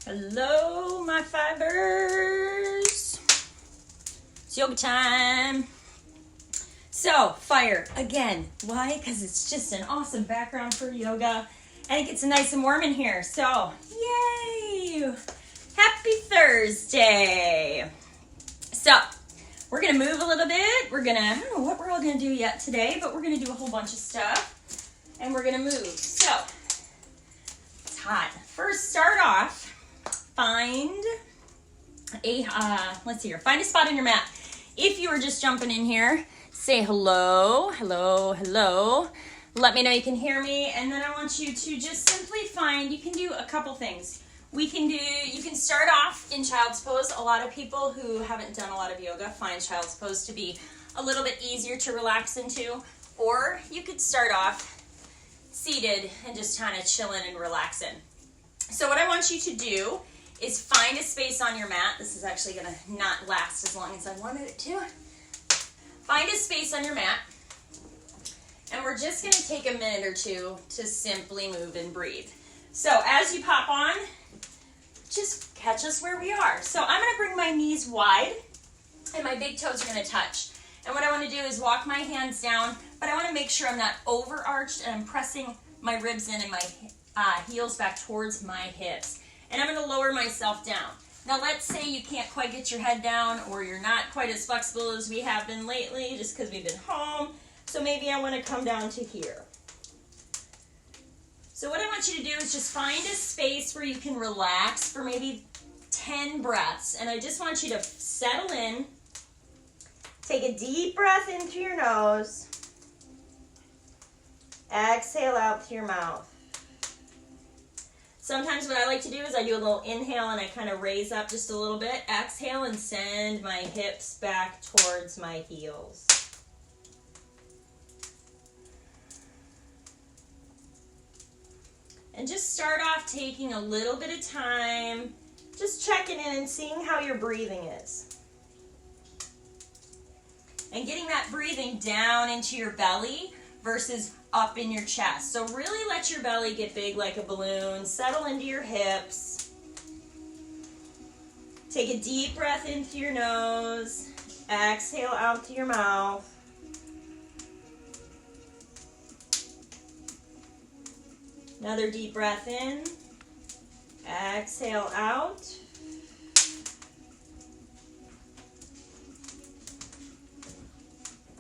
Hello, my fibers. It's yoga time. So, fire again. Why? Because it's just an awesome background for yoga, and it gets nice and warm in here. So, yay! Happy Thursday. So, we're gonna move a little bit. I don't know what we're all gonna do yet today, but we're gonna do a whole bunch of stuff, and we're gonna move. So, it's hot. First, start off. Find a find a spot on your mat. If you were just jumping in here, say hello, hello, hello. Let me know you can hear me, and then I want you to just simply you can do a couple things. You can start off in child's pose. A lot of people who haven't done a lot of yoga find child's pose to be a little bit easier to relax into, or you could start off seated and just kind of chilling and relaxing. So what I want you to do is find a space on your mat. This is actually going to not last as long as I wanted it to. Find a space on your mat, and we're just going to take a minute or two to simply move and breathe. So as you pop on, just catch us where we are. So I'm going to bring my knees wide, and my big toes are going to touch. And what I want to do is walk my hands down, but I want to make sure I'm not overarched, and I'm pressing my ribs in and my heels back towards my hips. And I'm going to lower myself down. Now let's say you can't quite get your head down, or you're not quite as flexible as we have been lately just because we've been home. So maybe I want to come down to here. So what I want you to do is just find a space where you can relax for maybe 10 breaths. And I just want you to settle in. Take a deep breath in through your nose. Exhale out through your mouth. Sometimes what I like to do is I do a little inhale and I kind of raise up just a little bit. Exhale and send my hips back towards my heels. And just start off taking a little bit of time, just checking in and seeing how your breathing is. And getting that breathing down into your belly versus up in your chest. So really let your belly get big like a balloon. Settle into your hips. Take a deep breath in through your nose. Exhale out through your mouth. Another deep breath in. Exhale out.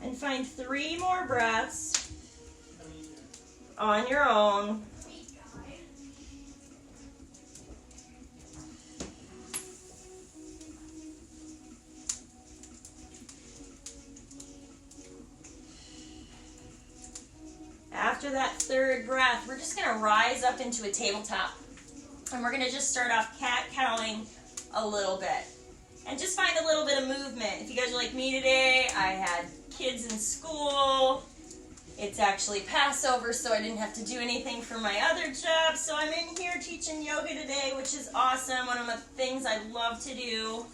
And find 3 more breaths on your own. After that 3rd breath, we're just going to rise up into a tabletop. And we're going to just start off cat-cowing a little bit. And just find a little bit of movement. If you guys are like me today, I had kids in school. It's actually Passover, so I didn't have to do anything for my other job. So I'm in here teaching yoga today, which is awesome. One of the things I love to do.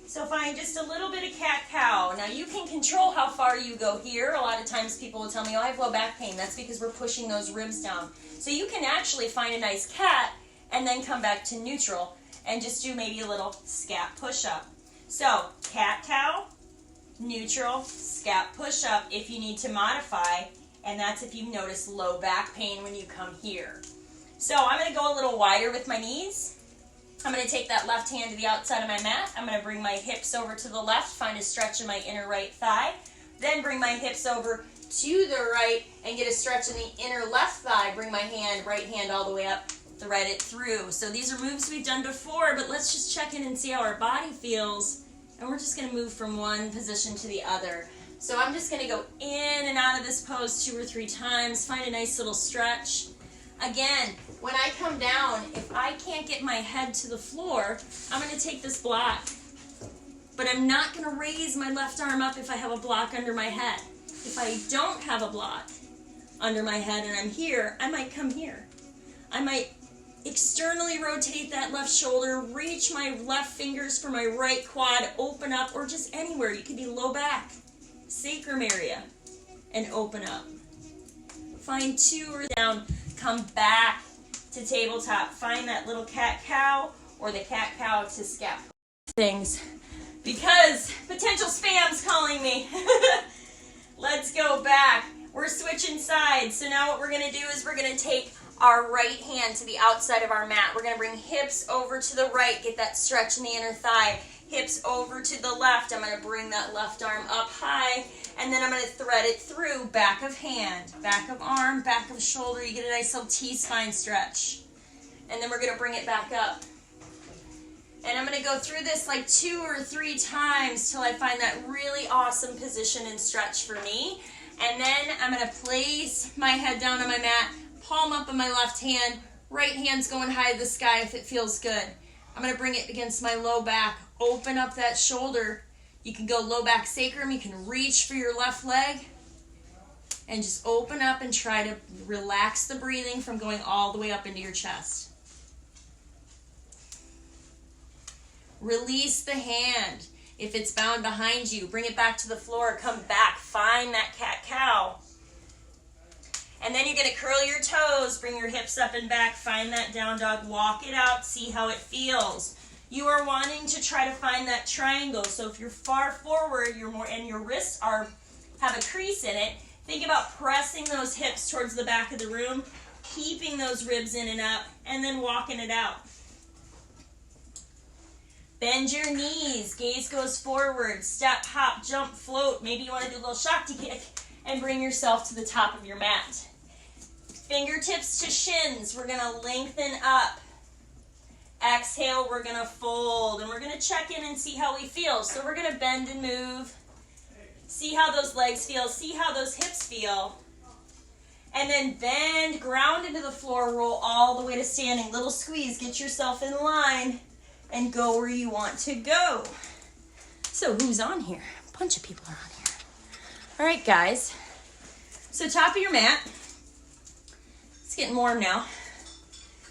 So find just a little bit of cat-cow. Now you can control how far you go here. A lot of times people will tell me, oh, I have low back pain. That's because we're pushing those ribs down. So you can actually find a nice cat and then come back to neutral and just do maybe a little scat push-up. So cat-cow, neutral, scat push-up if you need to modify, and that's if you notice low back pain when you come here. So I'm going to go a little wider with my knees. I'm going to take that left hand to the outside of my mat. I'm going to bring my hips over to the left, find a stretch in my inner right thigh, then bring my hips over to the right and get a stretch in the inner left thigh. Bring my right hand all the way up, thread it through. So these are moves we've done before, but let's just check in and see how our body feels. And we're just going to move from one position to the other. So I'm just going to go in and out of this pose 2 or 3 times. Find a nice little stretch. Again, when I come down, if I can't get my head to the floor, I'm going to take this block. But I'm not going to raise my left arm up if I have a block under my head. If I don't have a block under my head and I'm here, I might come here. I might externally rotate that left shoulder, reach my left fingers for my right quad, open up, or just anywhere. You could be low back, sacrum area, and open up. Find 2 or down, come back to tabletop. Find that little cat-cow or the cat-cow to scap things, because potential spam's calling me. Let's go back. We're switching sides. So now what we're going to do is we're going to take our right hand to the outside of our mat. We're going to bring hips over to the right, get that stretch in the inner thigh. Hips over to the left. I'm going to bring that left arm up high, and then I'm going to thread it through. Back of hand, back of arm, back of shoulder. You get a nice little T-spine stretch. And then we're going to bring it back up. And I'm going to go through this like 2 or 3 times till I find that really awesome position and stretch for me. And then I'm going to place my head down on my mat, palm up on my left hand, right hand's going high to the sky if it feels good. I'm going to bring it against my low back, open up that shoulder. You can go low back sacrum, you can reach for your left leg, and just open up and try to relax the breathing from going all the way up into your chest. Release the hand. If it's bound behind you, bring it back to the floor, come back, find that cat-cow. And then you're going to curl your toes, bring your hips up and back, find that down dog, walk it out, see how it feels. You are wanting to try to find that triangle. So if you're far forward, and your wrists have a crease in it, think about pressing those hips towards the back of the room, keeping those ribs in and up, and then walking it out. Bend your knees, gaze goes forward, step, hop, jump, float. Maybe you want to do a little Shakti kick and bring yourself to the top of your mat. Fingertips to shins, we're going to lengthen up. Exhale, we're going to fold, and we're going to check in and see how we feel. So we're going to bend and move, see how those legs feel, see how those hips feel. And then bend, ground into the floor, roll all the way to standing. Little squeeze, get yourself in line. And go where you want to go. So who's on here? A bunch of people are on here. All right, guys. So top of your mat. It's getting warm now.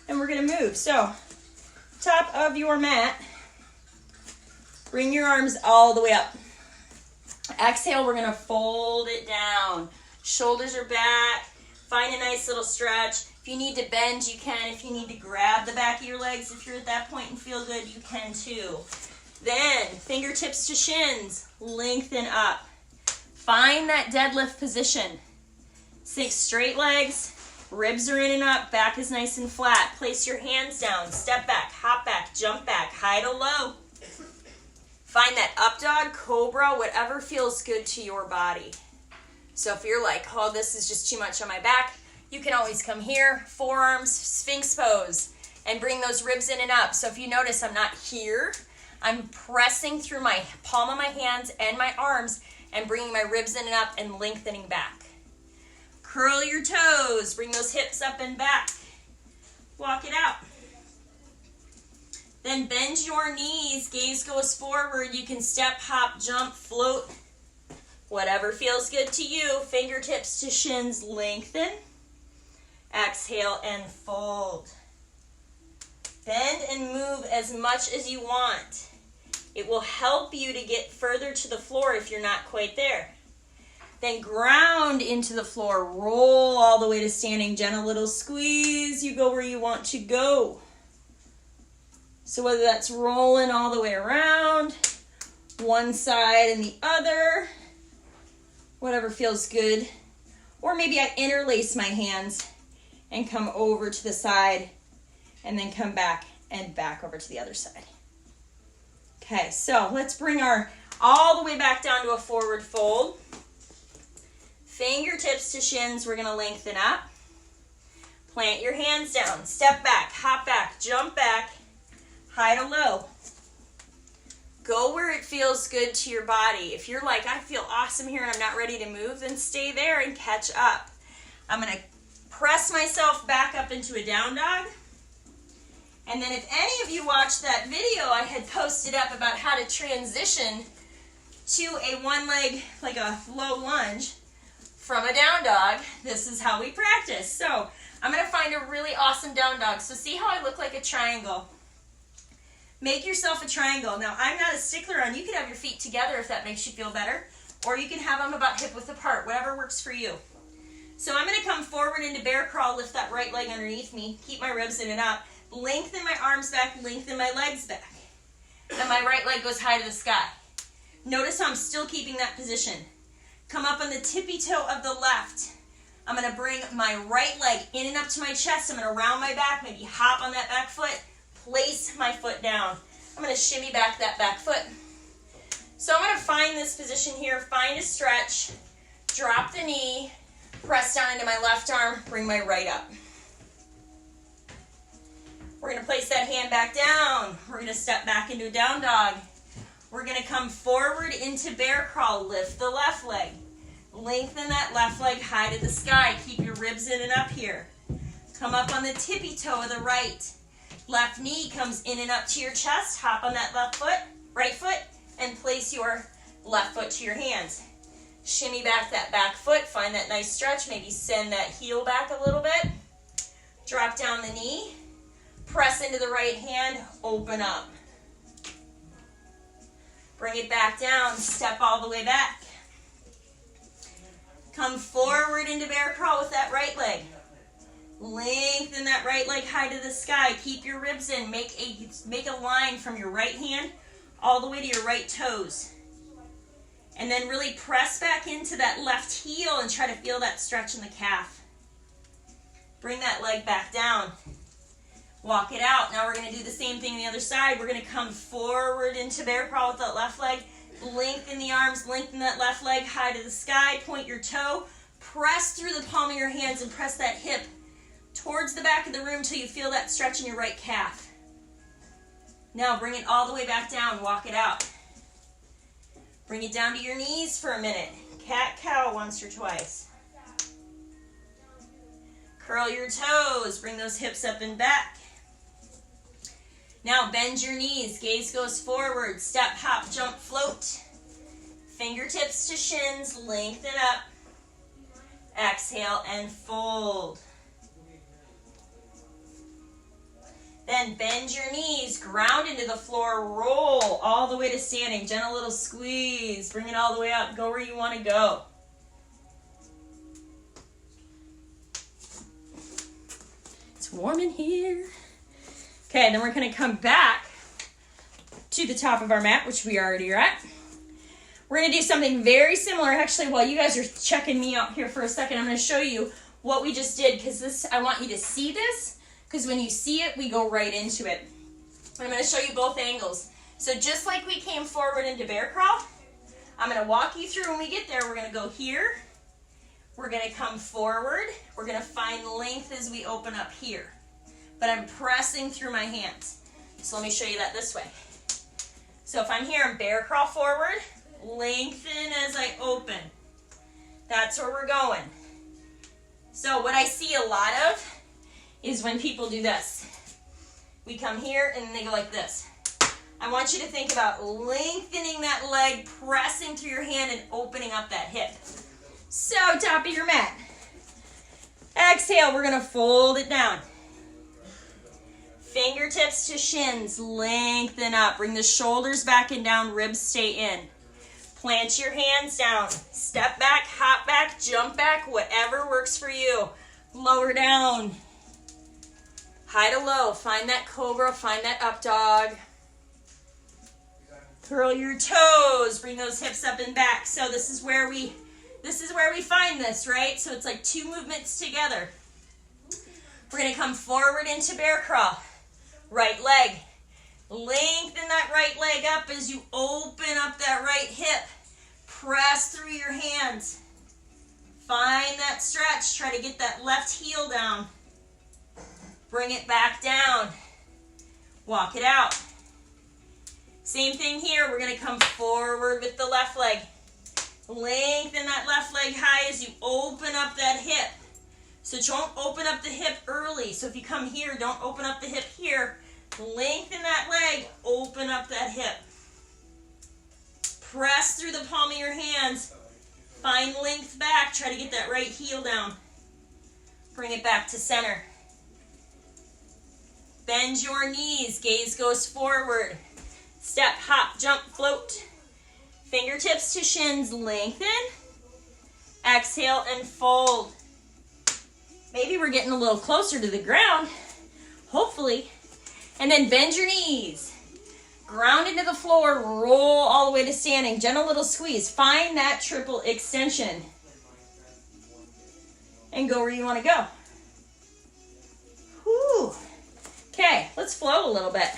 And we're going to move. So top of your mat. Bring your arms all the way up. Exhale, we're going to fold it down. Shoulders are back. Find a nice little stretch. If you need to bend, you can. If you need to grab the back of your legs, if you're at that point and feel good, you can too. Then, fingertips to shins, lengthen up. Find that deadlift position. 6 straight legs, ribs are in and up, back is nice and flat. Place your hands down, step back, hop back, jump back, high to low. Find that up dog, cobra, whatever feels good to your body. So if you're like, oh, this is just too much on my back, you can always come here, forearms, sphinx pose, and bring those ribs in and up. So if you notice, I'm not here. I'm pressing through my palm of my hands and my arms and bringing my ribs in and up and lengthening back. Curl your toes, bring those hips up and back. Walk it out. Then bend your knees, gaze goes forward. You can step, hop, jump, float. Whatever feels good to you. Fingertips to shins, lengthen. Exhale and fold. Bend and move as much as you want. It will help you to get further to the floor if you're not quite there. Then ground into the floor. Roll all the way to standing. Gentle little squeeze. You go where you want to go. So whether that's rolling all the way around, one side and the other, whatever feels good. Or maybe I interlace my hands and come over to the side and then come back and back over to the other side. Okay, so let's bring our all the way back down to a forward fold. Fingertips to shins, we're gonna lengthen up. Plant your hands down, step back, hop back, jump back, high to low. Go where it feels good to your body. If you're like, I feel awesome here and I'm not ready to move, then stay there and catch up. I'm gonna press myself back up into a down dog. And then if any of you watched that video I had posted up about how to transition to a one leg, like a low lunge from a down dog, this is how we practice. So I'm going to find a really awesome down dog. So see how I look like a triangle. Make yourself a triangle. Now I'm not a stickler on, you can have your feet together if that makes you feel better, or you can have them about hip width apart, whatever works for you. So I'm going to come forward into bear crawl, lift that right leg underneath me, keep my ribs in and up, lengthen my arms back, lengthen my legs back. Then my right leg goes high to the sky. Notice how I'm still keeping that position. Come up on the tippy toe of the left. I'm going to bring my right leg in and up to my chest. I'm going to round my back, maybe hop on that back foot, place my foot down. I'm going to shimmy back that back foot. So I'm going to find this position here, find a stretch, drop the knee, press down into my left arm, bring my right up. We're going to place that hand back down. We're going to step back into a down dog. We're going to come forward into bear crawl. Lift the left leg. Lengthen that left leg high to the sky. Keep your ribs in and up here. Come up on the tippy toe of the right. Left knee comes in and up to your chest. Hop on that left foot, right foot, and place your left foot to your hands. Shimmy back that back foot. Find that nice stretch. Maybe send that heel back a little bit. Drop down the knee. Press into the right hand, open up. Bring it back down, step all the way back. Come forward into bear crawl with that right leg. Lengthen that right leg high to the sky. Keep your ribs in. Make a line from your right hand all the way to your right toes. And then really press back into that left heel and try to feel that stretch in the calf. Bring that leg back down. Walk it out. Now we're going to do the same thing on the other side. We're going to come forward into bear crawl with that left leg. Lengthen the arms, lengthen that left leg high to the sky. Point your toe. Press through the palm of your hands and press that hip towards the back of the room until you feel that stretch in your right calf. Now bring it all the way back down. Walk it out. Bring it down to your knees for a minute. Cat-cow once or twice. Curl your toes. Bring those hips up and back. Now bend your knees, gaze goes forward, step, hop, jump, float. Fingertips to shins, lengthen up. Exhale and fold. Then bend your knees, ground into the floor, roll all the way to standing. Gentle little squeeze, bring it all the way up, go where you want to go. It's warm in here. Okay, then we're going to come back to the top of our mat, which we already are at. We're going to do something very similar. Actually, while you guys are checking me out here for a second, I'm going to show you what we just did, because I want you to see this, because when you see it, we go right into it. I'm going to show you both angles. So just like we came forward into bear crawl, I'm going to walk you through. When we get there, we're going to go here. We're going to come forward. We're going to find length as we open up here. But I'm pressing through my hands. So let me show you that this way. So if I'm here, I'm bear crawl forward, lengthen as I open. That's where we're going. So what I see a lot of is when people do this. We come here and they go like this. I want you to think about lengthening that leg, pressing through your hand and opening up that hip. So top of your mat. Exhale, we're going to fold it down. Fingertips to shins, lengthen up. Bring the shoulders back and down, ribs stay in. Plant your hands down. Step back, hop back, jump back, whatever works for you. Lower down. High to low. Find that cobra, find that up dog. Curl your toes. Bring those hips up and back. So this is where we find this, right? So it's like two movements together. We're going to come forward into bear crawl. Right leg. Lengthen that right leg up as you open up that right hip. Press through your hands. Find that stretch. Try to get that left heel down. Bring it back down. Walk it out. Same thing here. We're going to come forward with the left leg. Lengthen that left leg high as you open up that hip. So don't open up the hip early. So if you come here, don't open up the hip here. Lengthen that leg, open up that hip. Press through the palm of your hands. Find length back. Try to get that right heel down. Bring it back to center. Bend your knees. Gaze goes forward. Step, hop, jump, float. Fingertips to shins, lengthen. Exhale and fold. Maybe we're getting a little closer to the ground, hopefully. And then bend your knees. Ground into the floor, roll all the way to standing. Gentle little squeeze. Find that triple extension. And go where you want to go. Whew. Okay, let's flow a little bit.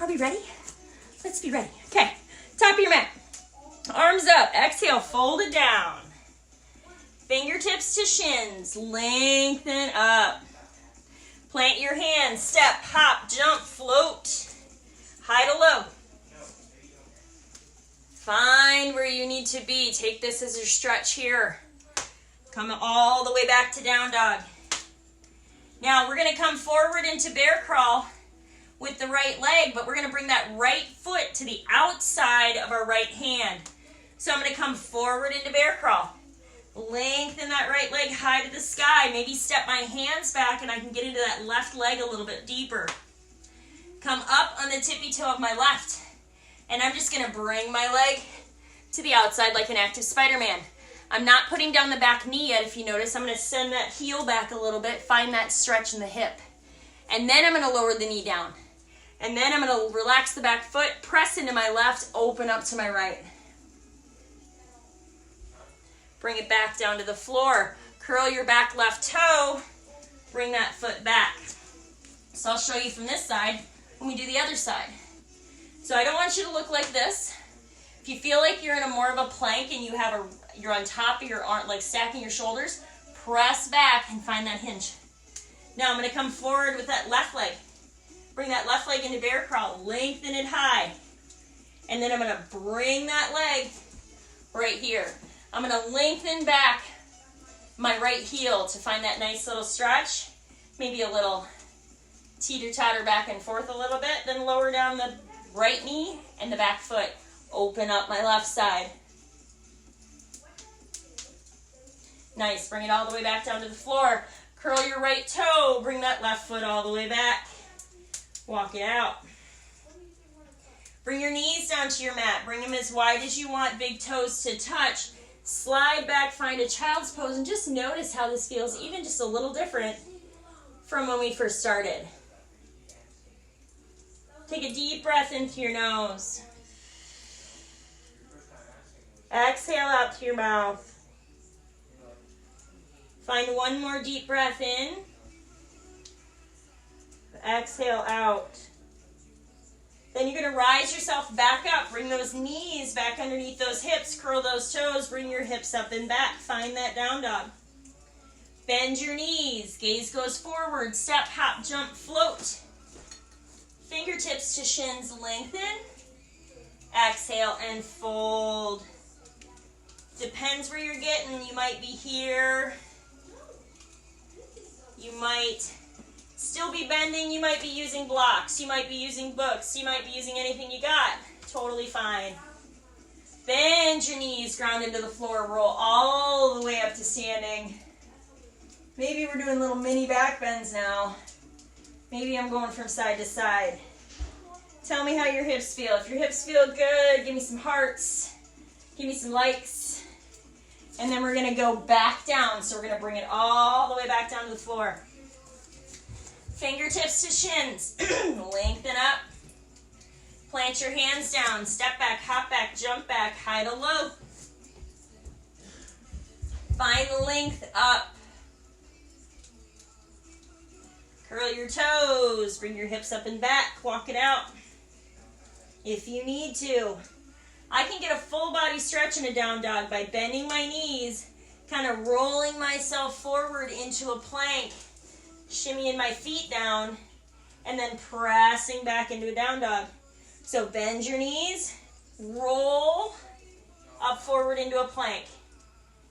Are we ready? Let's be ready. Okay, top of your mat. Arms up. Exhale, fold it down. Fingertips to shins. Lengthen up. Plant your hands. Step, hop, jump, float. High to low. Find where you need to be. Take this as your stretch here. Come all the way back to down dog. Now we're going to come forward into bear crawl with the right leg, but we're going to bring that right foot to the outside of our right hand. So I'm going to come forward into bear crawl. Lengthen that right leg high to the sky. Maybe step my hands back and I can get into that left leg a little bit deeper. Come up on the tippy toe of my left. And I'm just going to bring my leg to the outside like an active Spider-Man. I'm not putting down the back knee yet, if you notice. I'm going to send that heel back a little bit, find that stretch in the hip. And then I'm going to lower the knee down. And then I'm going to relax the back foot, press into my left, open up to my right. Bring it back down to the floor. Curl your back left toe. Bring that foot back. So I'll show you from this side when we do the other side. So I don't want you to look like this. If you feel like you're in a more of a plank and you're on top of your arm, like stacking your shoulders, press back and find that hinge. Now I'm going to come forward with that left leg. Bring that left leg into bear crawl. Lengthen it high. And then I'm going to bring that leg right here. I'm going to lengthen back my right heel to find that nice little stretch. Maybe a little teeter-totter back and forth a little bit. Then lower down the right knee and the back foot. Open up my left side. Nice. Bring it all the way back down to the floor. Curl your right toe. Bring that left foot all the way back. Walk it out. Bring your knees down to your mat. Bring them as wide as you want. Big toes to touch. Slide back. Find a child's pose. And just notice how this feels even just a little different from when we first started. Take a deep breath in through your nose. Exhale out through your mouth. Find one more deep breath in. Exhale out. Then you're going to rise yourself back up. Bring those knees back underneath those hips. Curl those toes. Bring your hips up and back. Find that down dog. Bend your knees. Gaze goes forward. Step, hop, jump, float. Fingertips to shins. Lengthen. Exhale and fold. Depends where you're getting. You might be here. You might still be bending. You might be using blocks. You might be using books. You might be using anything you got. Totally fine. Bend your knees, ground into the floor. Roll all the way up to standing. Maybe we're doing little mini back bends now. Maybe I'm going from side to side. Tell me how your hips feel. If your hips feel good, give me some hearts. Give me some likes. And then we're going to go back down. So we're going to bring it all the way back down to the floor. Fingertips to shins. Lengthen up. Plant your hands down. Step back, hop back, jump back, high to low. Find the length up. Curl your toes. Bring your hips up and back. Walk it out. If you need to. I can get a full body stretch in a down dog by bending my knees, kind of rolling myself forward into a plank, shimmying my feet down, and then pressing back into a down dog. So bend your knees, roll up forward into a plank,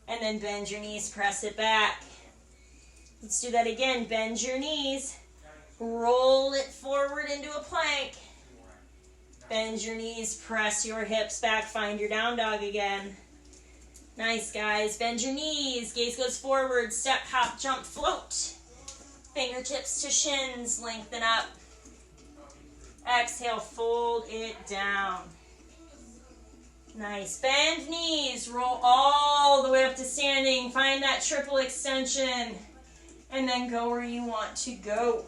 and then bend your knees, press it back. Let's do that again. Bend your knees, roll it forward into a plank. Bend your knees, press your hips back, find your down dog again. Nice, guys. Bend your knees, gaze goes forward, step, hop, jump, float. Fingertips to shins, lengthen up. Exhale, fold it down. Nice. Bend knees, roll all the way up to standing. Find that triple extension. and then go where you want to go.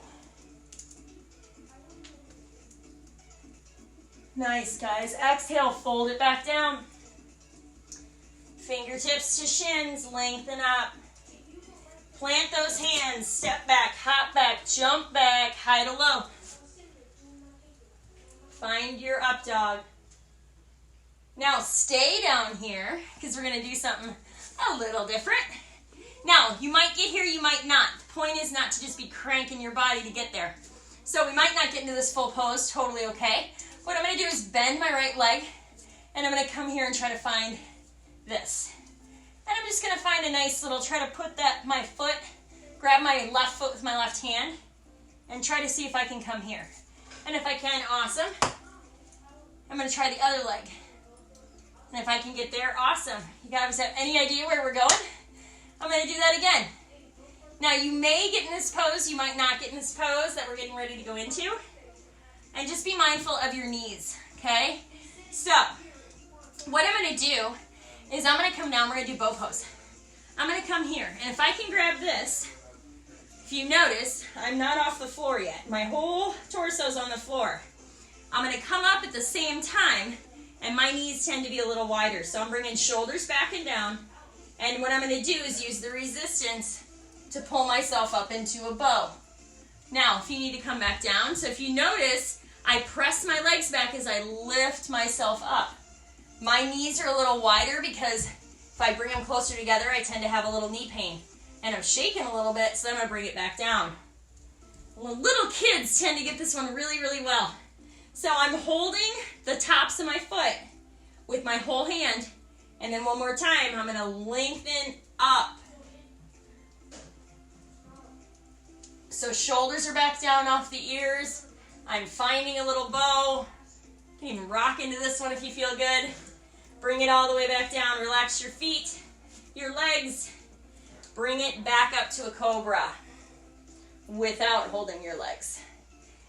Nice, guys. Exhale, fold it back down. Fingertips to shins, lengthen up. Plant those hands, step back, hop back, jump back, high to low. Find your up dog. Now stay down here because we're going to do something a little different. Now, you might get here, you might not. The point is not to just be cranking your body to get there. So we might not get into this full pose, totally okay. What I'm going to do is bend my right leg, and I'm going to come here and try to find this. And I'm just going to find a nice little, try to put my foot, grab my left foot with my left hand, and try to see if I can come here. And if I can, awesome. I'm going to try the other leg. And if I can get there, awesome. You guys have any idea where we're going? I'm going to do that again. Now, you may get in this pose, you might not get in this pose that we're getting ready to go into. And just be mindful of your knees, okay? So, what I'm going to do is I'm going to come down, we're going to do bow pose. I'm going to come here, and if I can grab this, if you notice, I'm not off the floor yet. My whole torso's on the floor. I'm going to come up at the same time, and my knees tend to be a little wider. So I'm bringing shoulders back and down, and what I'm going to do is use the resistance to pull myself up into a bow. Now, if you need to come back down, so if you notice, I press my legs back as I lift myself up. My knees are a little wider because if I bring them closer together, I tend to have a little knee pain. And I'm shaking a little bit, so then I'm going to bring it back down. Little kids tend to get this one really, really well. So I'm holding the tops of my foot with my whole hand, and then one more time, I'm going to lengthen up. So shoulders are back down off the ears. I'm finding a little bow. You can even rock into this one if you feel good. Bring it all the way back down. Relax your feet, your legs. Bring it back up to a cobra without holding your legs.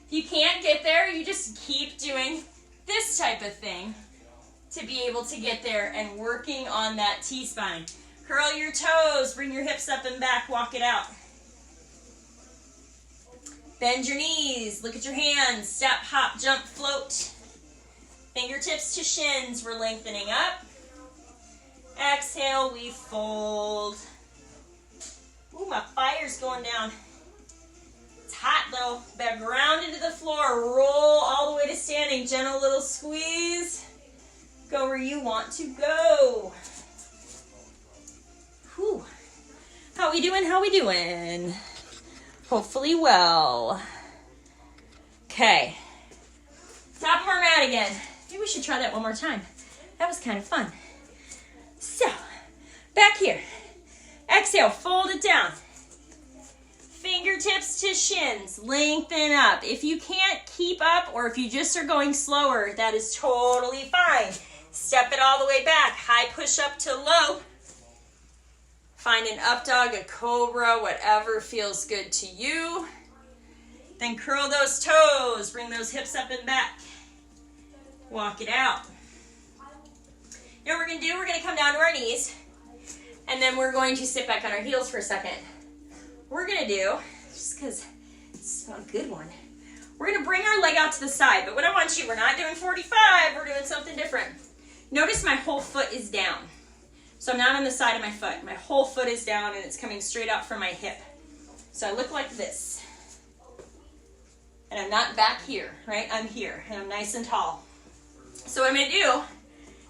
If you can't get there, you just keep doing this type of thing to be able to get there and working on that T-spine. Curl your toes, bring your hips up and back, walk it out. Bend your knees, look at your hands, step, hop, jump, float. Fingertips to shins, we're lengthening up. Exhale, we fold. Ooh, my fire's going down. It's hot though. Back ground into the floor, roll all the way to standing. Gentle little squeeze. Go where you want to go. Whew. How we doing? How we doing? Hopefully well. Okay. Top of our mat again. Maybe we should try that one more time. That was kind of fun. So, back here. Exhale, fold it down. Fingertips to shins, lengthen up. If you can't keep up or if you just are going slower, that is totally fine. Step it all the way back. High push up to low. Find an up dog, a cobra, whatever feels good to you. Then curl those toes, bring those hips up and back. Walk it out. You know what we're going to do? We're going to come down to our knees, and then we're going to sit back on our heels for a second. We're going to do, just because it's a good one, we're going to bring our leg out to the side, but what I want you, we're not doing 45, we're doing something different. Notice my whole foot is down. So I'm not on the side of my foot. My whole foot is down and it's coming straight up from my hip. So I look like this. And I'm not back here, right? I'm here and I'm nice and tall. So what I'm going to do,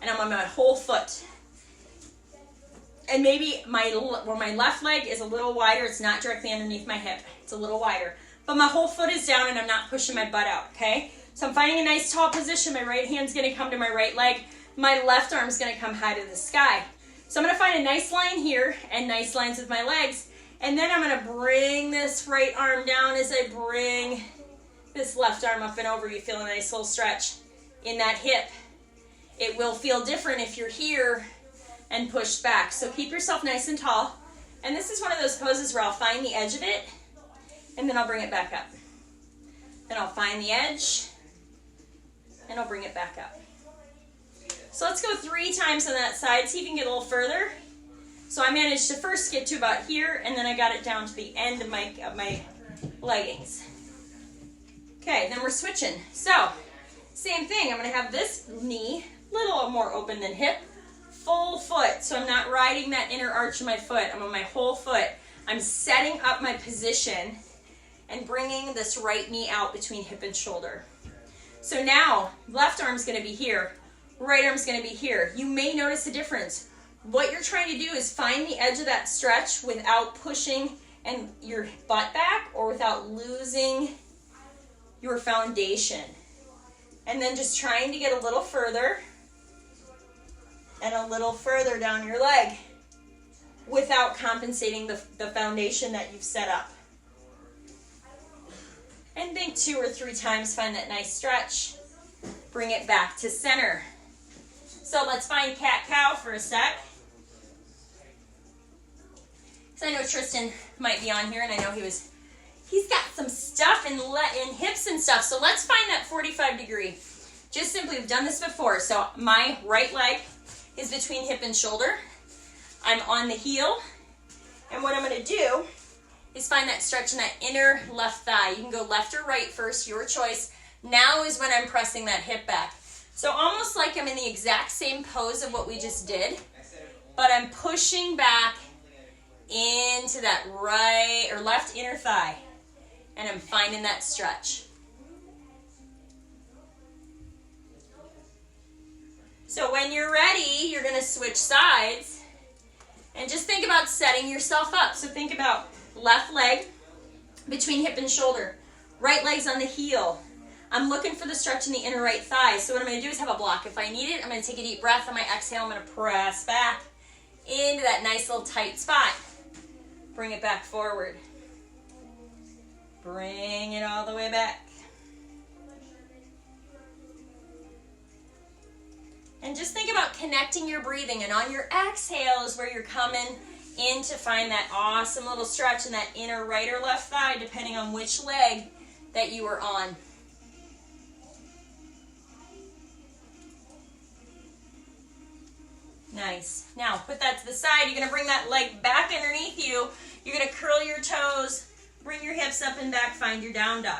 and I'm on my whole foot. And maybe where my left leg is a little wider, it's not directly underneath my hip. It's a little wider. But my whole foot is down and I'm not pushing my butt out, okay? So I'm finding a nice tall position. My right hand's going to come to my right leg. My left arm's going to come high to the sky. So I'm going to find a nice line here and nice lines with my legs. And then I'm going to bring this right arm down as I bring this left arm up and over. You feel a nice little stretch in that hip. It will feel different if you're here and pushed back. So keep yourself nice and tall. And this is one of those poses where I'll find the edge of it and then I'll bring it back up. Then I'll find the edge and I'll bring it back up. So let's go 3 times on that side. See if you can get a little further. So I managed to first get to about here, and then I got it down to the end of my leggings. Okay, then we're switching. So, same thing. I'm going to have this knee a little more open than hip. Full foot, so I'm not riding that inner arch of my foot. I'm on my whole foot. I'm setting up my position and bringing this right knee out between hip and shoulder. So now, left arm's going to be here. Right arm's going to be here. You may notice a difference. What you're trying to do is find the edge of that stretch without pushing and your butt back or without losing your foundation. And then just trying to get a little further and a little further down your leg without compensating the foundation that you've set up. And think 2 or 3 times, find that nice stretch. Bring it back to center. So let's find cat-cow for a sec. So I know Tristan might be on here, and I know he's got some stuff in hips and stuff. So let's find that 45 degree. Just simply, we've done this before. So my right leg is between hip and shoulder. I'm on the heel. And what I'm going to do is find that stretch in that inner left thigh. You can go left or right first, your choice. Now is when I'm pressing that hip back. So almost like I'm in the exact same pose of what we just did, but I'm pushing back into that right or left inner thigh, and I'm finding that stretch. So when you're ready, you're going to switch sides, and just think about setting yourself up. So think about left leg between hip and shoulder, right leg's on the heel. I'm looking for the stretch in the inner right thigh. So what I'm going to do is have a block. If I need it, I'm going to take a deep breath. On my exhale, I'm going to press back into that nice little tight spot. Bring it back forward. Bring it all the way back. And just think about connecting your breathing. And on your exhale is where you're coming in to find that awesome little stretch in that inner right or left thigh, depending on which leg that you are on. Nice. Now put that to the side. You're going to bring that leg back underneath you. You're going to curl your toes, bring your hips up and back, find your down dog.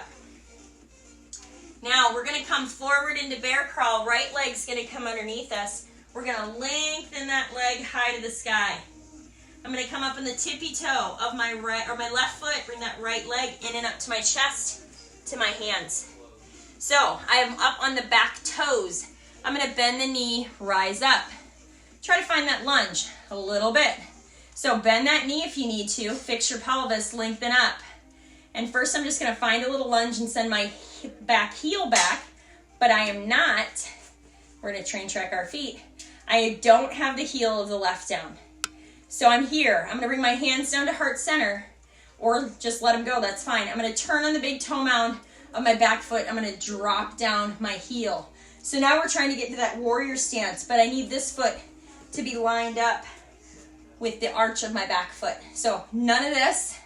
Now we're going to come forward into bear crawl. Right leg's going to come underneath us. We're going to lengthen that leg high to the sky. I'm going to come up in the tippy toe of my right or my left foot, bring that right leg in and up to my chest, to my hands. So I am up on the back toes. I'm going to bend the knee, rise up. Try to find that lunge a little bit. So bend that knee if you need to. Fix your pelvis, lengthen up. And first I'm just going to find a little lunge and send my back heel back. But I am not, we're going to train track our feet. I don't have the heel of the left down. So I'm here. I'm going to bring my hands down to heart center. Or just let them go, that's fine. I'm going to turn on the big toe mound of my back foot. I'm going to drop down my heel. So now we're trying to get to that warrior stance. But I need this foot to be lined up with the arch of my back foot. So none of this.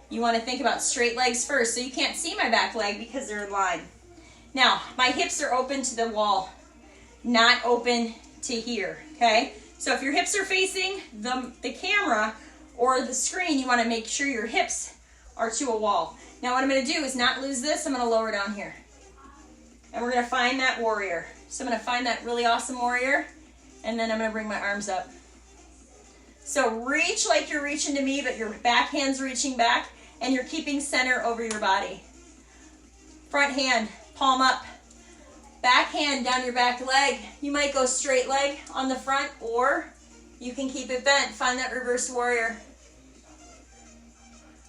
You want to think about straight legs first. So you can't see my back leg because they're in line. Now, my hips are open to the wall, not open to here, okay? So if your hips are facing the camera or the screen, you want to make sure your hips are to a wall. Now what I'm going to do is not lose this. I'm going to lower down here. And we're going to find that warrior. So I'm going to find that really awesome warrior. And then I'm going to bring my arms up. So reach like you're reaching to me, but your back hand's reaching back, and you're keeping center over your body. Front hand, palm up. Back hand down your back leg. You might go straight leg on the front, or you can keep it bent. Find that reverse warrior.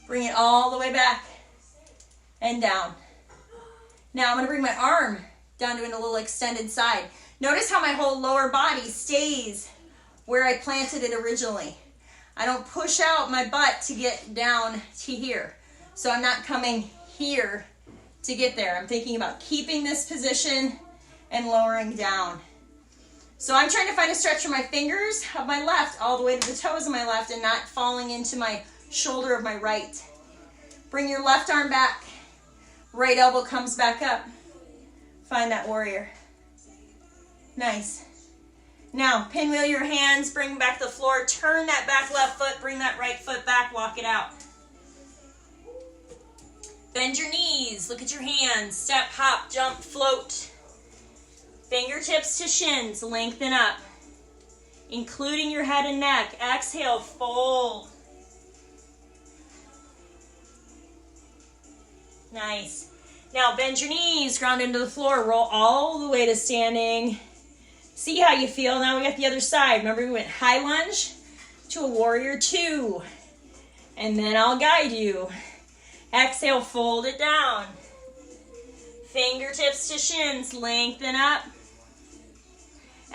Bring it all the way back and down. Now I'm going to bring my arm down to a little extended side. Notice how my whole lower body stays where I planted it originally. I don't push out my butt to get down to here. So I'm not coming here to get there. I'm thinking about keeping this position and lowering down. So I'm trying to find a stretch from my fingers of my left all the way to the toes of my left and not falling into my shoulder of my right. Bring your left arm back. Right elbow comes back up. Find that warrior. Nice. Now, pinwheel your hands, bring back the floor, turn that back left foot, bring that right foot back, walk it out. Bend your knees, look at your hands, step, hop, jump, float. Fingertips to shins, lengthen up, including your head and neck. Exhale, fold. Nice. Now bend your knees, ground into the floor, roll all the way to standing. See how you feel. Now we got the other side. Remember we went high lunge to a warrior 2. And then I'll guide you. Exhale, fold it down. Fingertips to shins, lengthen up.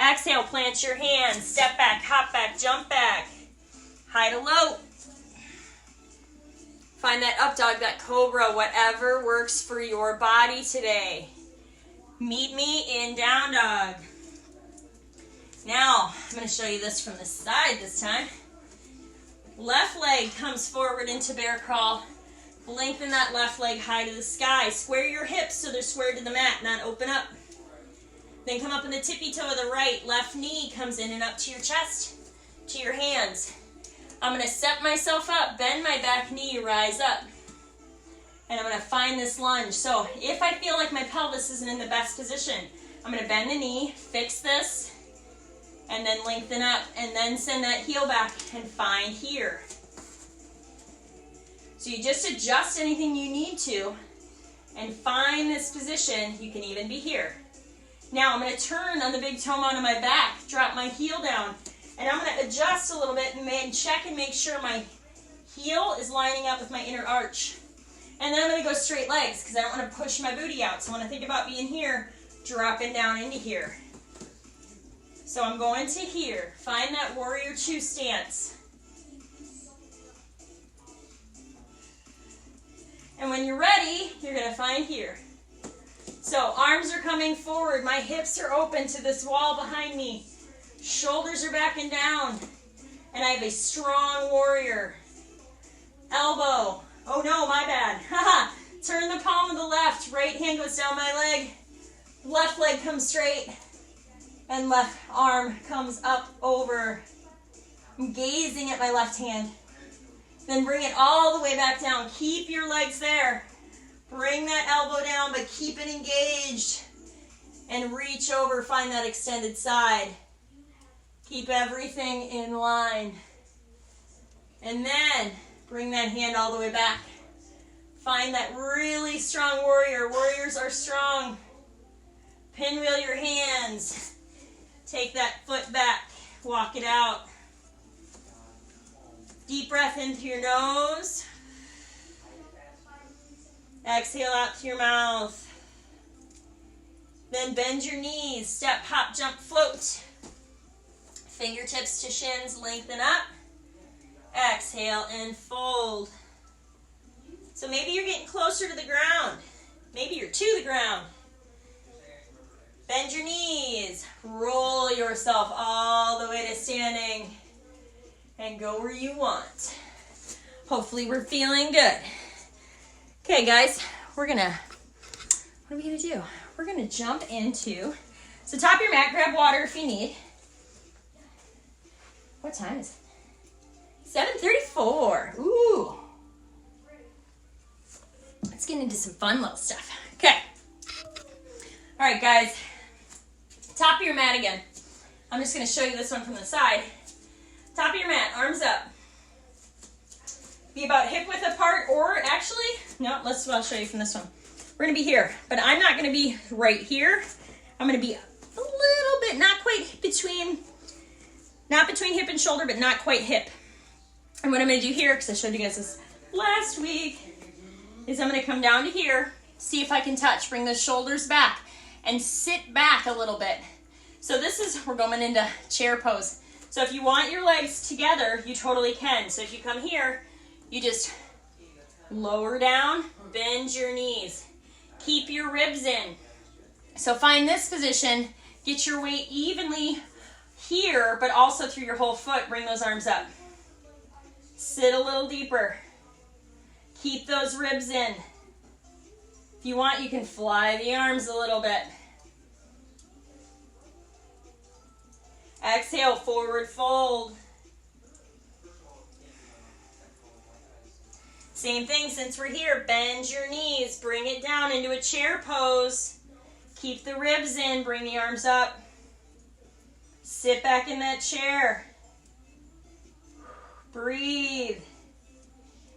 Exhale, plant your hands, step back, hop back, jump back. High to low. Find that up dog, that cobra, whatever works for your body today. Meet me in down dog. Now, I'm going to show you this from the side this time. Left leg comes forward into bear crawl. Lengthen that left leg high to the sky. Square your hips so they're squared to the mat, not open up. Then come up in the tippy toe of the right. Left knee comes in and up to your chest, to your hands. I'm going to set myself up, bend my back knee, rise up. And I'm going to find this lunge. So if I feel like my pelvis isn't in the best position, I'm going to bend the knee, fix this, and then lengthen up, and then send that heel back and find here. So you just adjust anything you need to and find this position. You can even be here. Now I'm going to turn on the big toe mound of my back, drop my heel down, and I'm going to adjust a little bit and check and make sure my heel is lining up with my inner arch. And then I'm going to go straight legs because I don't want to push my booty out. So when I think about being here, dropping down into here. So I'm going to here. Find that warrior 2 stance. And when you're ready, you're going to find here. So arms are coming forward. My hips are open to this wall behind me. Shoulders are back and down. And I have a strong warrior. Elbow. Oh no, my bad. Turn the palm of the left. Right hand goes down my leg. Left leg comes straight. And left arm comes up over. I'm gazing at my left hand. Then bring it all the way back down. Keep your legs there. Bring that elbow down, but keep it engaged. And reach over, find that extended side. Keep everything in line. And then bring that hand all the way back. Find that really strong warrior. Warriors are strong. Pinwheel your hands. Take that foot back. Walk it out. Deep breath in through your nose. Exhale out through your mouth. Then bend your knees. Step, hop, jump, float. Fingertips to shins, lengthen up. Exhale and fold. So maybe you're getting closer to the ground. Maybe you're to the ground. Bend your knees. Roll yourself all the way to standing. And go where you want. Hopefully we're feeling good. Okay, guys, what are we gonna do? We're gonna jump into, so top your mat, grab water if you need. What time is it? 7:34. Ooh. Let's get into some fun little stuff. Okay. All right, guys. Top of your mat again. I'm just gonna show you this one from the side. Top of your mat, arms up. Be about hip width apart, or actually, no, I'll show you from this one. We're gonna be here, but I'm not gonna be right here. I'm gonna be a little bit, not between hip and shoulder, but not quite hip. And what I'm gonna do here, because I showed you guys this last week, is I'm gonna come down to here, see if I can touch, bring the shoulders back, and sit back a little bit. So we're going into chair pose. So if you want your legs together, you totally can. So if you come here, you just lower down, bend your knees. Keep your ribs in. So find this position, get your weight evenly here, but also through your whole foot. Bring those arms up. Sit a little deeper. Keep those ribs in. If you want, you can fly the arms a little bit. Exhale, forward fold. Same thing, since we're here, bend your knees, bring it down into a chair pose. Keep the ribs in, bring the arms up. Sit back in that chair. Breathe.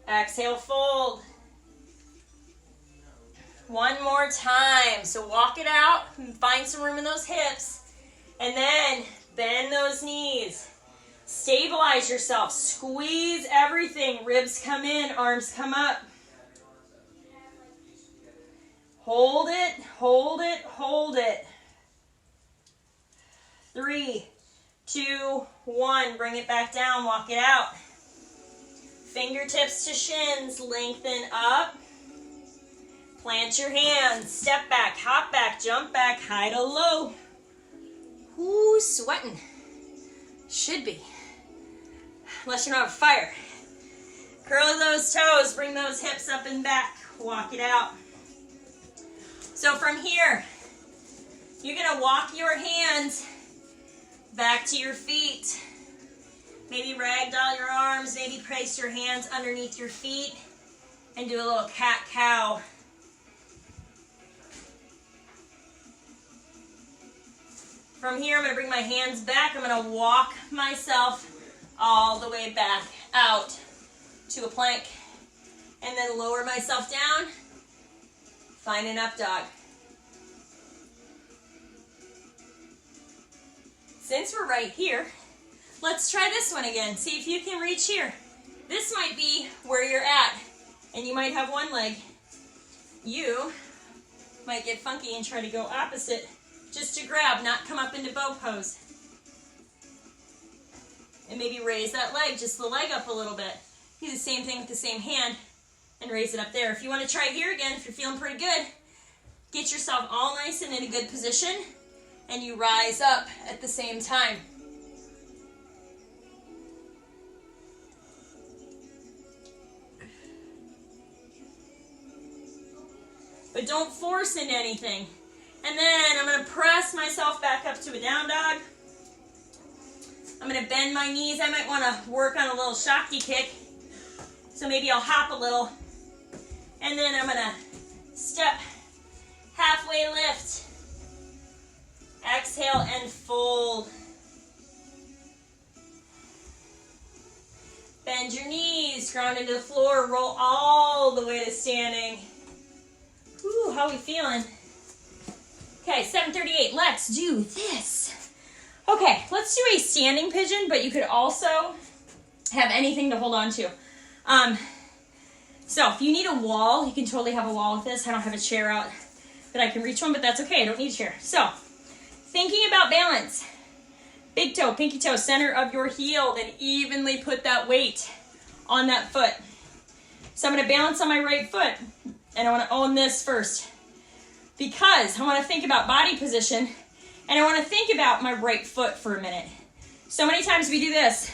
Exhale, fold. One more time. So walk it out and find some room in those hips. And then bend those knees. Stabilize yourself. Squeeze everything. Ribs come in, arms come up. Hold it, hold it, hold it. 3, 2, 1. Bring it back down, walk it out. Fingertips to shins, lengthen up. Plant your hands, step back, hop back, jump back, high to low. Ooh, sweating. Should be. Unless you're not on fire. Curl those toes, bring those hips up and back, walk it out. So from here, you're gonna walk your hands back to your feet. Maybe ragdoll your arms, maybe place your hands underneath your feet and do a little cat-cow. From here, I'm gonna bring my hands back. I'm gonna walk myself all the way back out to a plank and then lower myself down. Find an up dog. Since we're right here, let's try this one again. See if you can reach here. This might be where you're at, and you might have one leg. You might get funky and try to go opposite, just to grab, not come up into bow pose. And maybe raise that leg, just the leg up a little bit. Do the same thing with the same hand and raise it up there. If you want to try here again, if you're feeling pretty good, get yourself all nice and in a good position, and you rise up at the same time. But don't force into anything. And then I'm going to press myself back up to a down dog. I'm going to bend my knees. I might want to work on a little Shakti kick. So maybe I'll hop a little. And then I'm going to step, halfway lift. Exhale and fold. Bend your knees, ground into the floor, roll all the way to standing. Whew, how are we feeling? Okay, 7:38, let's do this. Okay, let's do a standing pigeon, but you could also have anything to hold on to. So if you need a wall, you can totally have a wall with this. I don't have a chair out, but I can reach one, but that's okay, I don't need a chair. So, thinking about balance. Big toe, pinky toe, center of your heel, then evenly put that weight on that foot. So I'm gonna balance on my right foot, and I wanna own this first, because I wanna think about body position, and I wanna think about my right foot for a minute. So many times we do this,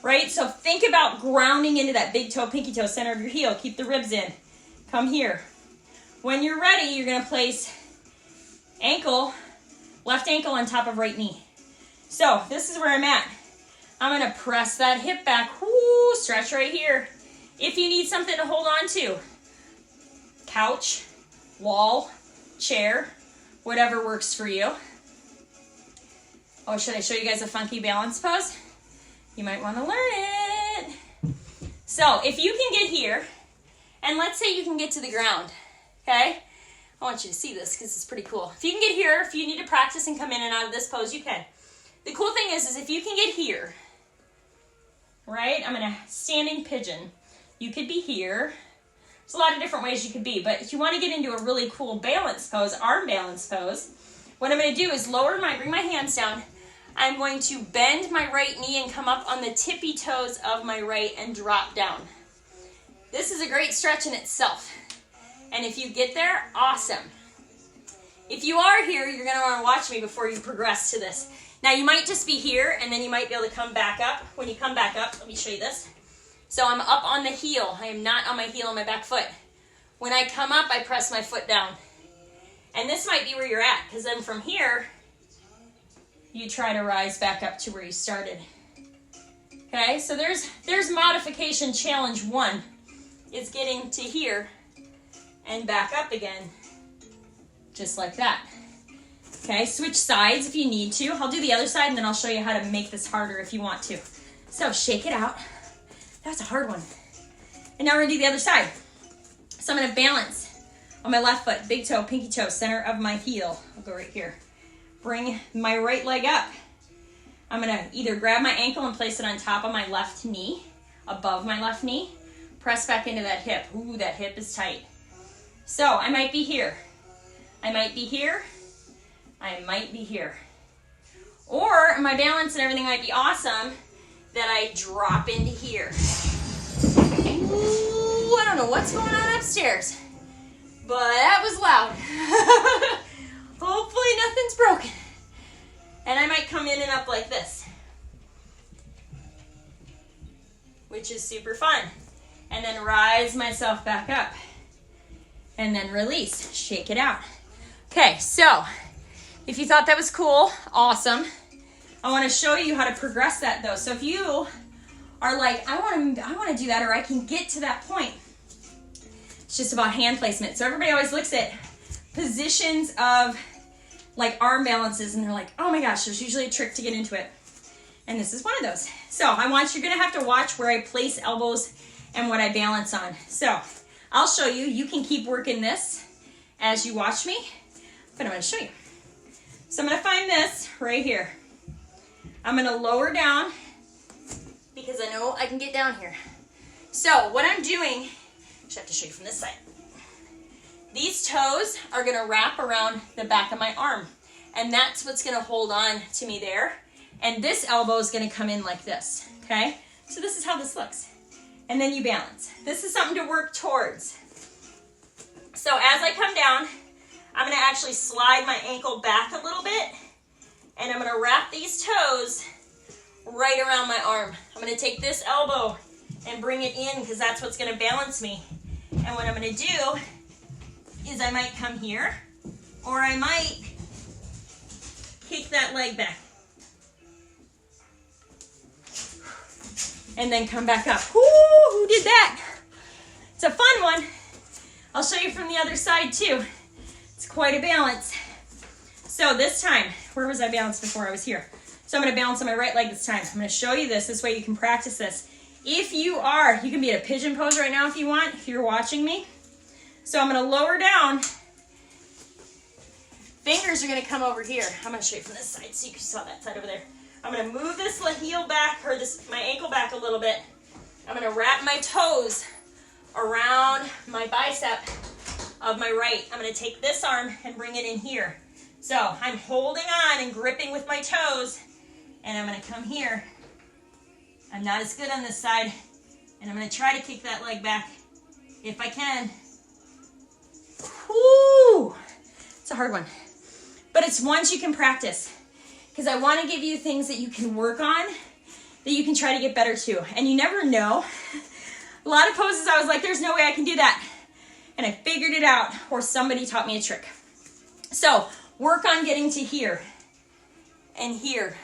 right? So think about grounding into that big toe, pinky toe, center of your heel. Keep the ribs in. Come here. When you're ready, you're gonna place ankle, left ankle on top of right knee. So this is where I'm at. I'm gonna press that hip back. Woo, stretch right here. If you need something to hold on to, couch, wall, chair, whatever works for you. Oh, should I show you guys a funky balance pose? You might want to learn it. So if you can get here, and let's say you can get to the ground, okay? I want you to see this because it's pretty cool. If you can get here, if you need to practice and come in and out of this pose, you can. The cool thing is if you can get here, right? I'm in a standing pigeon. You could be here. There's a lot of different ways you could be, but if you want to get into a really cool balance pose, arm balance pose, what I'm going to do is bring my hands down. I'm going to bend my right knee and come up on the tippy toes of my right and drop down. This is a great stretch in itself. And if you get there, awesome. If you are here, you're going to want to watch me before you progress to this. Now, you might just be here, and then you might be able to come back up. When you come back up, let me show you this. So I'm up on the heel. I am not on my heel on my back foot. When I come up, I press my foot down. And this might be where you're at, because then from here, you try to rise back up to where you started. Okay, so there's modification challenge 1, is getting to here and back up again, just like that. Okay, switch sides if you need to. I'll do the other side and then I'll show you how to make this harder if you want to. So shake it out. That's a hard one. And now we're gonna do the other side. So I'm gonna balance on my left foot, big toe, pinky toe, center of my heel. I'll go right here. Bring my right leg up. I'm gonna either grab my ankle and place it on top of my left knee, above my left knee, press back into that hip. Ooh, that hip is tight. So I might be here. I might be here. I might be here. Or my balance and everything might be awesome that I drop into here. Ooh, I don't know what's going on upstairs, but that was loud. Hopefully nothing's broken. And I might come in and up like this, which is super fun. And then rise myself back up. And then release, shake it out. Okay, so if you thought that was cool, awesome. I want to show you how to progress that though. So if you are like, I want to do that, or I can get to that point, it's just about hand placement. So everybody always looks at positions of like arm balances and they're like, oh my gosh, there's usually a trick to get into it. And this is one of those. So you're gonna have to watch where I place elbows and what I balance on. So I'll show you. You can keep working this as you watch me, but I'm gonna show you. So I'm gonna find this right here. I'm gonna lower down because I know I can get down here. So what I'm doing, I just have to show you from this side. These toes are gonna wrap around the back of my arm, and that's what's gonna hold on to me there. And this elbow is gonna come in like this, okay? So this is how this looks. And then you balance. This is something to work towards. So as I come down, I'm gonna actually slide my ankle back a little bit, and I'm gonna wrap these toes right around my arm. I'm gonna take this elbow and bring it in because that's what's gonna balance me. And what I'm gonna do is I might come here, or I might kick that leg back. And then come back up. Who did that? It's a fun one. I'll show you from the other side too. It's quite a balance. So this time, where was I balanced before? I was here. So I'm gonna balance on my right leg this time. I'm gonna show you this way you can practice this. If you can be at a pigeon pose right now if you want, if you're watching me. So I'm gonna lower down. Fingers are gonna come over here. I'm gonna show you from this side so you can saw that side over there. I'm gonna move this heel back, or my ankle back a little bit. I'm gonna wrap my toes around my bicep of my right. I'm gonna take this arm and bring it in here. So I'm holding on and gripping with my toes, and I'm gonna come here. I'm not as good on this side, and I'm gonna try to kick that leg back if I can. Whoo! It's a hard one, but it's ones you can practice, because I want to give you things that you can work on, that you can try to get better to. And you never know. A lot of poses I was like, there's no way I can do that, and I figured it out, or somebody taught me a trick. So work on getting to here and here,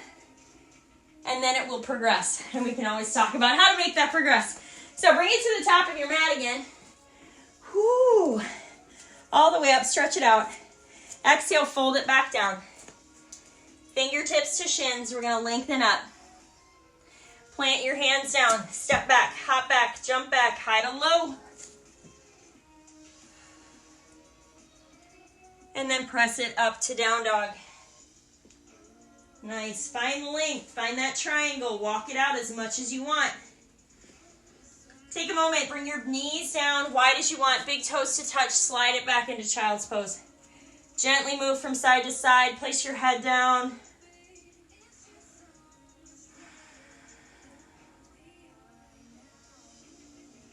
and then it will progress, and we can always talk about how to make that progress. So bring it to the top of your mat again. Whoo! All the way up, stretch it out. Exhale, fold it back down. Fingertips to shins, we're gonna lengthen up. Plant your hands down, step back, hop back, jump back, high to low. And then press it up to down dog. Nice, find length, find that triangle, walk it out as much as you want. Take a moment, bring your knees down wide as you want, big toes to touch, slide it back into child's pose. Gently move from side to side, place your head down.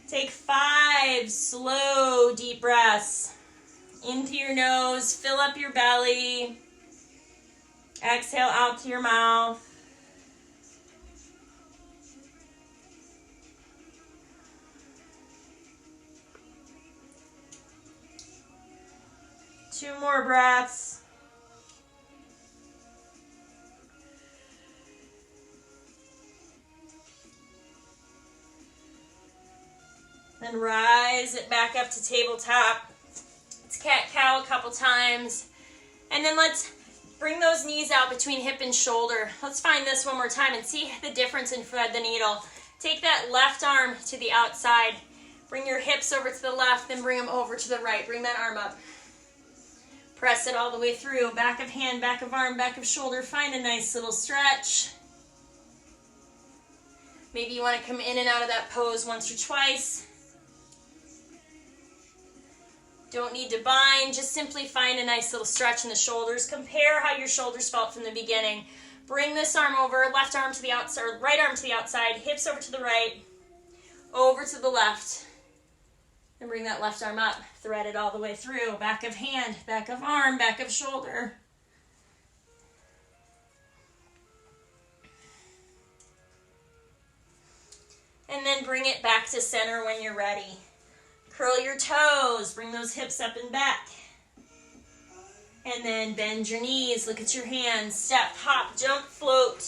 Take 5 slow, deep breaths. In through your nose, fill up your belly. Exhale out to your mouth. Two more breaths. then rise it back up to tabletop. Let's cat-cow a couple times. And then let's bring those knees out between hip and shoulder. Let's find this one more time and see the difference in thread the needle. Take that left arm to the outside. Bring your hips over to the left, then bring them over to the right. Bring that arm up. Press it all the way through. Back of hand, back of arm, back of shoulder. Find a nice little stretch. Maybe you want to come in and out of that pose once or twice. Don't need to bind, just simply find a nice little stretch in the shoulders. Compare how your shoulders felt from the beginning. Bring this arm over, left arm to the outside, or right arm to the outside, hips over to the right, over to the left. And bring that left arm up, thread it all the way through. Back of hand, back of arm, back of shoulder. And then bring it back to center when you're ready. Curl your toes, bring those hips up and back. And then bend your knees, look at your hands, step, hop, jump, float.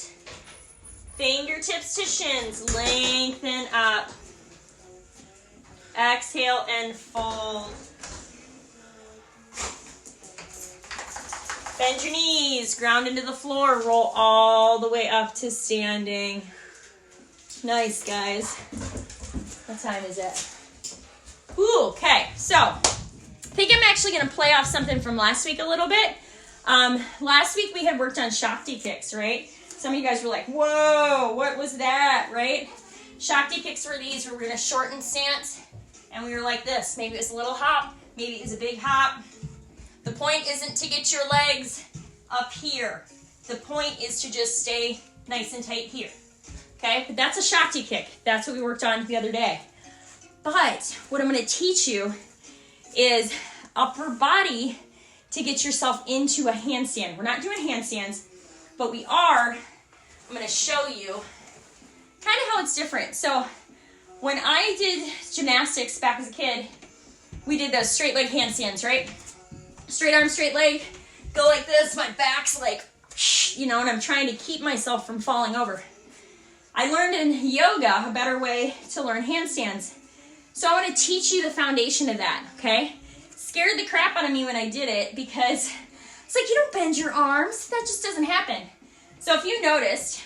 Fingertips to shins, lengthen up. Exhale and fold. Bend your knees, ground into the floor, roll all the way up to standing. Nice, guys. What time is it? Ooh, okay, so I think I'm actually going to play off something from last week a little bit. Last week we had worked on Shakti kicks, right? Some of you guys were like, whoa, what was that, right? Shakti kicks were these where we're in a shortened stance, and we were like this. Maybe it was a little hop, maybe it was a big hop. The point isn't to get your legs up here. The point is to just stay nice and tight here, okay? But that's a Shakti kick. That's what we worked on the other day. But what I'm going to teach you is upper body to get yourself into a handstand. We're not doing handstands, but we are. I'm going to show you kind of how it's different. So when I did gymnastics back as a kid, we did those straight leg handstands, right? Straight arm, straight leg, go like this. My back's like, you know, and I'm trying to keep myself from falling over. I learned in yoga a better way to learn handstands. So I want to teach you the foundation of that, okay? Scared the crap out of me when I did it because it's like, you don't bend your arms. That just doesn't happen. So if you noticed,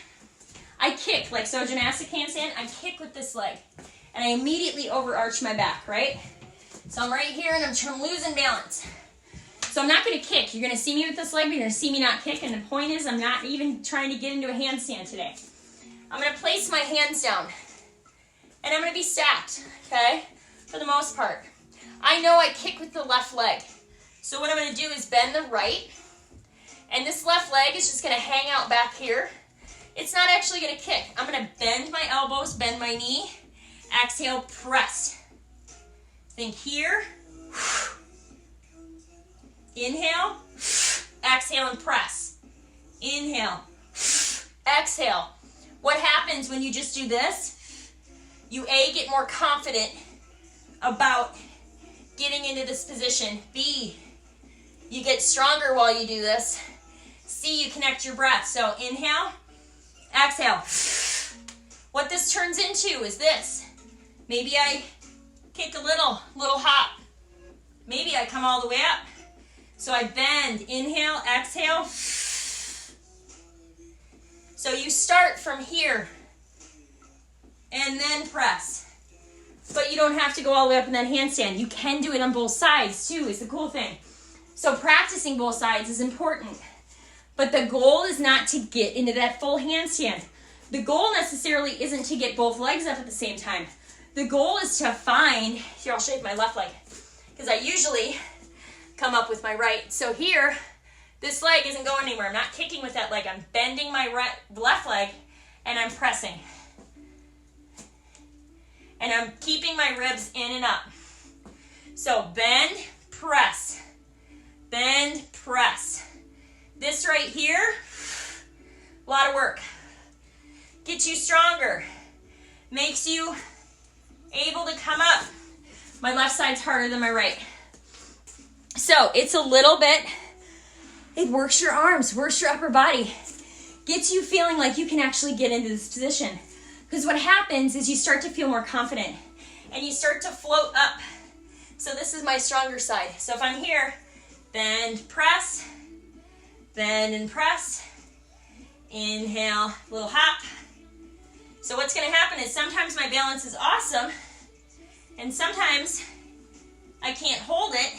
I kick, like so gymnastic handstand, I kick with this leg. And I immediately overarch my back, right? So I'm right here and I'm losing balance. So I'm not going to kick. You're going to see me with this leg, but you're going to see me not kick. And the point is I'm not even trying to get into a handstand today. I'm going to place my hands down. And I'm going to be stacked, okay, for the most part. I know I kick with the left leg. So what I'm going to do is bend the right. And this left leg is just going to hang out back here. It's not actually going to kick. I'm going to bend my elbows, bend my knee. Exhale, press. Think here. Inhale. Exhale and press. Inhale. Exhale. What happens when you just do this? You A, get more confident about getting into this position. B, you get stronger while you do this. C, you connect your breath. So inhale, exhale. What this turns into is this. Maybe I kick a little hop. Maybe I come all the way up. So I bend, inhale, exhale. So you start from here. And then press. But you don't have to go all the way up in that handstand. You can do it on both sides too, is the cool thing. So practicing both sides is important. But the goal is not to get into that full handstand. The goal necessarily isn't to get both legs up at the same time. The goal is to find, here I'll show you my left leg, because I usually come up with my right. So here, this leg isn't going anywhere. I'm not kicking with that leg. I'm bending my left leg and I'm pressing. And I'm keeping my ribs in and up. So bend, press. Bend, press. This right here, a lot of work. Gets you stronger. Makes you able to come up. My left side's harder than my right. So it's a little bit, it works your arms, works your upper body. Gets you feeling like you can actually get into this position. Because what happens is you start to feel more confident. and you start to float up. So this is my stronger side. So if I'm here, bend, press, bend and press, inhale, little hop. So what's gonna happen is sometimes my balance is awesome, and sometimes I can't hold it.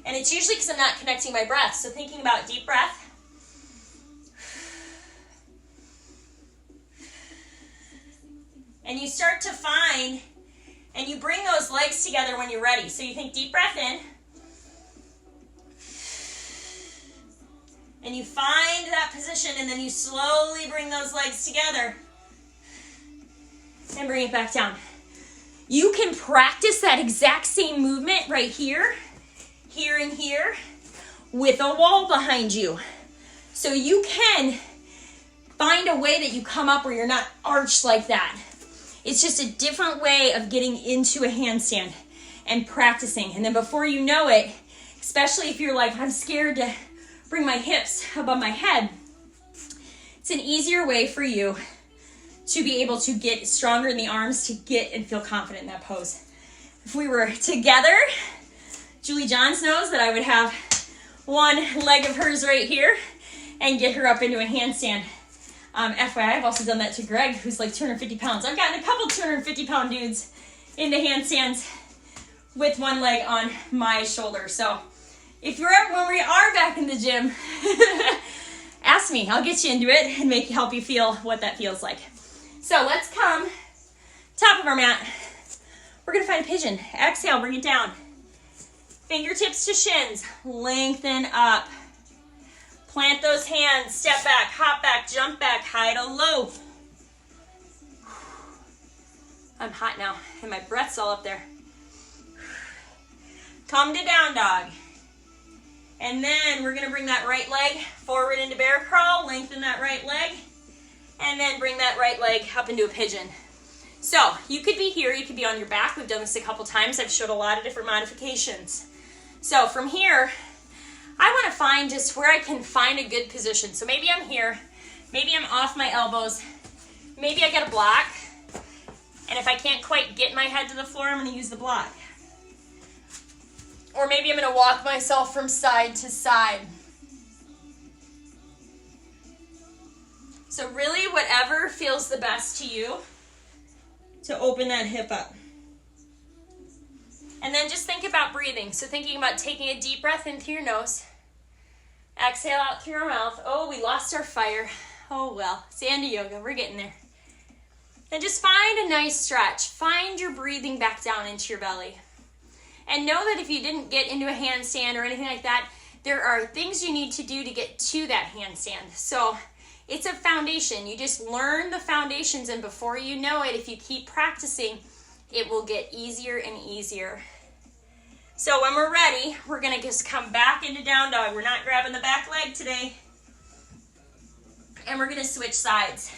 And it's usually because I'm not connecting my breath. So thinking about deep breath. And you start to find, and you bring those legs together when you're ready. So you think deep breath in. And you find that position, and then you slowly bring those legs together. And bring it back down. You can practice that exact same movement right here, here and here, with a wall behind you. So you can find a way that you come up where you're not arched like that. It's just a different way of getting into a handstand and practicing. And then before you know it, especially if you're like, I'm scared to bring my hips above my head, it's an easier way for you to be able to get stronger in the arms, to get and feel confident in that pose. If we were together, Julie Johns knows that I would have one leg of hers right here and get her up into a handstand. FYI, I've also done that to Greg, who's like 250 pounds. I've gotten a couple 250-pound dudes into handstands with one leg on my shoulder. So if you're ever, when we are back in the gym, ask me. I'll get you into it and help you feel what that feels like. So let's come top of our mat. We're going to find a pigeon. Exhale, bring it down. Fingertips to shins. Lengthen up. Plant those hands, step back, hop back, jump back, high to low. I'm hot now, and my breath's all up there. Come to down dog. And then we're gonna bring that right leg forward into bear crawl, lengthen that right leg, and then bring that right leg up into a pigeon. So you could be here, you could be on your back. We've done this a couple times. I've showed a lot of different modifications. So from here, I want to find just where I can find a good position. So maybe I'm here, maybe I'm off my elbows, maybe I got a block, and if I can't quite get my head to the floor, I'm going to use the block. Or maybe I'm going to walk myself from side to side. So really whatever feels the best to you to open that hip up. And then just think about breathing. So thinking about taking a deep breath in through your nose. Exhale out through your mouth. Oh, we lost our fire. Oh well, Sandy yoga, we're getting there. And just find a nice stretch. Find your breathing back down into your belly. And know that if you didn't get into a handstand or anything like that, there are things you need to do to get to that handstand. So it's a foundation. You just learn the foundations, and before you know it, if you keep practicing, it will get easier and easier. So when we're ready, we're gonna just come back into down dog. We're not grabbing the back leg today. And we're gonna switch sides.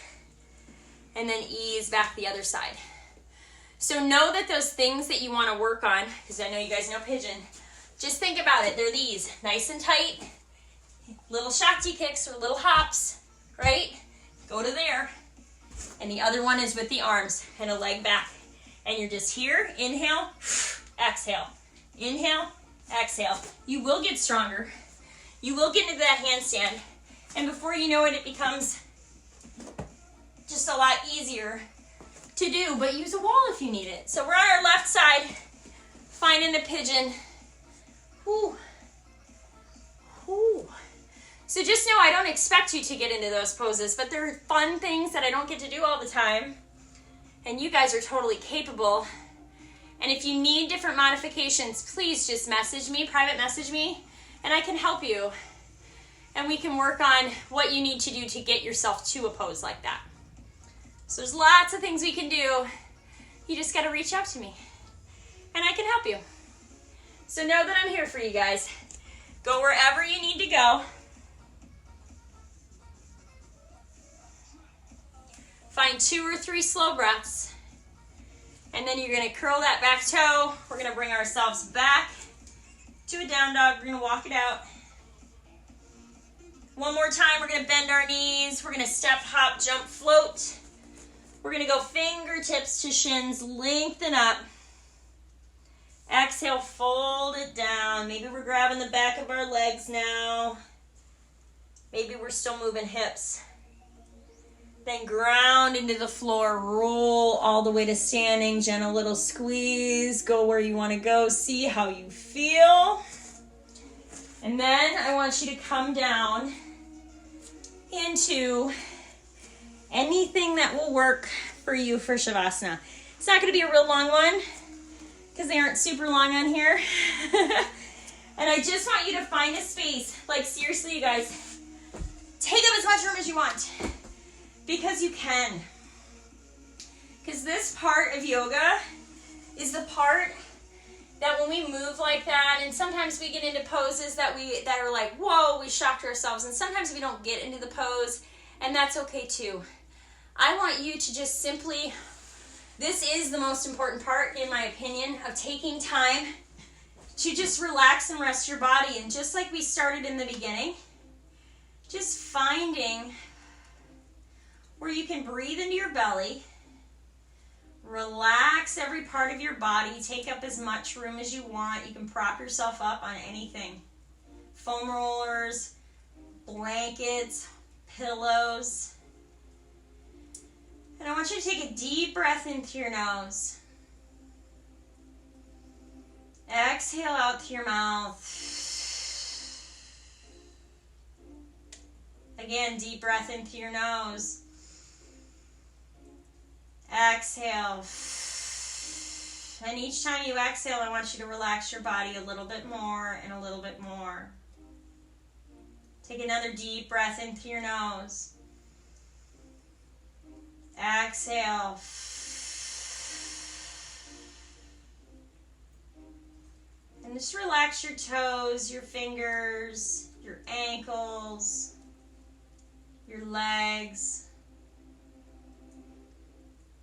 And then ease back the other side. So know that those things that you wanna work on, because I know you guys know pigeon, just think about it. They're these, nice and tight, little shakti kicks or little hops, right? Go to there. And the other one is with the arms and a leg back. And you're just here, inhale, exhale. Inhale, exhale. You will get stronger. You will get into that handstand. And before you know it, it becomes just a lot easier to do, but use a wall if you need it. So we're on our left side, finding the pigeon. Whew. Whew. So just know I don't expect you to get into those poses, but they're fun things that I don't get to do all the time. And you guys are totally capable. And if you need different modifications, please just message me, private message me, and I can help you. And we can work on what you need to do to get yourself to a pose like that. So there's lots of things we can do. You just got to reach out to me, and I can help you. So know that I'm here for you guys. Go wherever you need to go. Find 2 or 3 slow breaths. And then you're going to curl that back toe. We're going to bring ourselves back to a down dog. We're going to walk it out. One more time, we're going to bend our knees. We're going to step, hop, jump, float. We're going to go fingertips to shins, lengthen up. Exhale, fold it down. Maybe we're grabbing the back of our legs now. Maybe we're still moving hips. Then ground into the floor, roll all the way to standing, gentle little squeeze, go where you want to go, see how you feel. And then I want you to come down into anything that will work for you for Shavasana. It's not going to be a real long one because they aren't super long on here. And I just want you to find a space, like seriously you guys, take up as much room as you want. Because you can. Because this part of yoga is the part that when we move like that, and sometimes we get into poses that are like, whoa, we shocked ourselves, and sometimes we don't get into the pose, and that's okay too. I want you to just simply, this is the most important part, in my opinion, of taking time to just relax and rest your body. And just like we started in the beginning, just finding where you can breathe into your belly, relax every part of your body, take up as much room as you want. You can prop yourself up on anything. Foam rollers, blankets, pillows. And I want you to take a deep breath in through your nose. Exhale out through your mouth. Again, deep breath in through your nose. Exhale. And each time you exhale, I want you to relax your body a little bit more and a little bit more. Take another deep breath in through your nose. Exhale. And just relax your toes, your fingers, your ankles, your legs.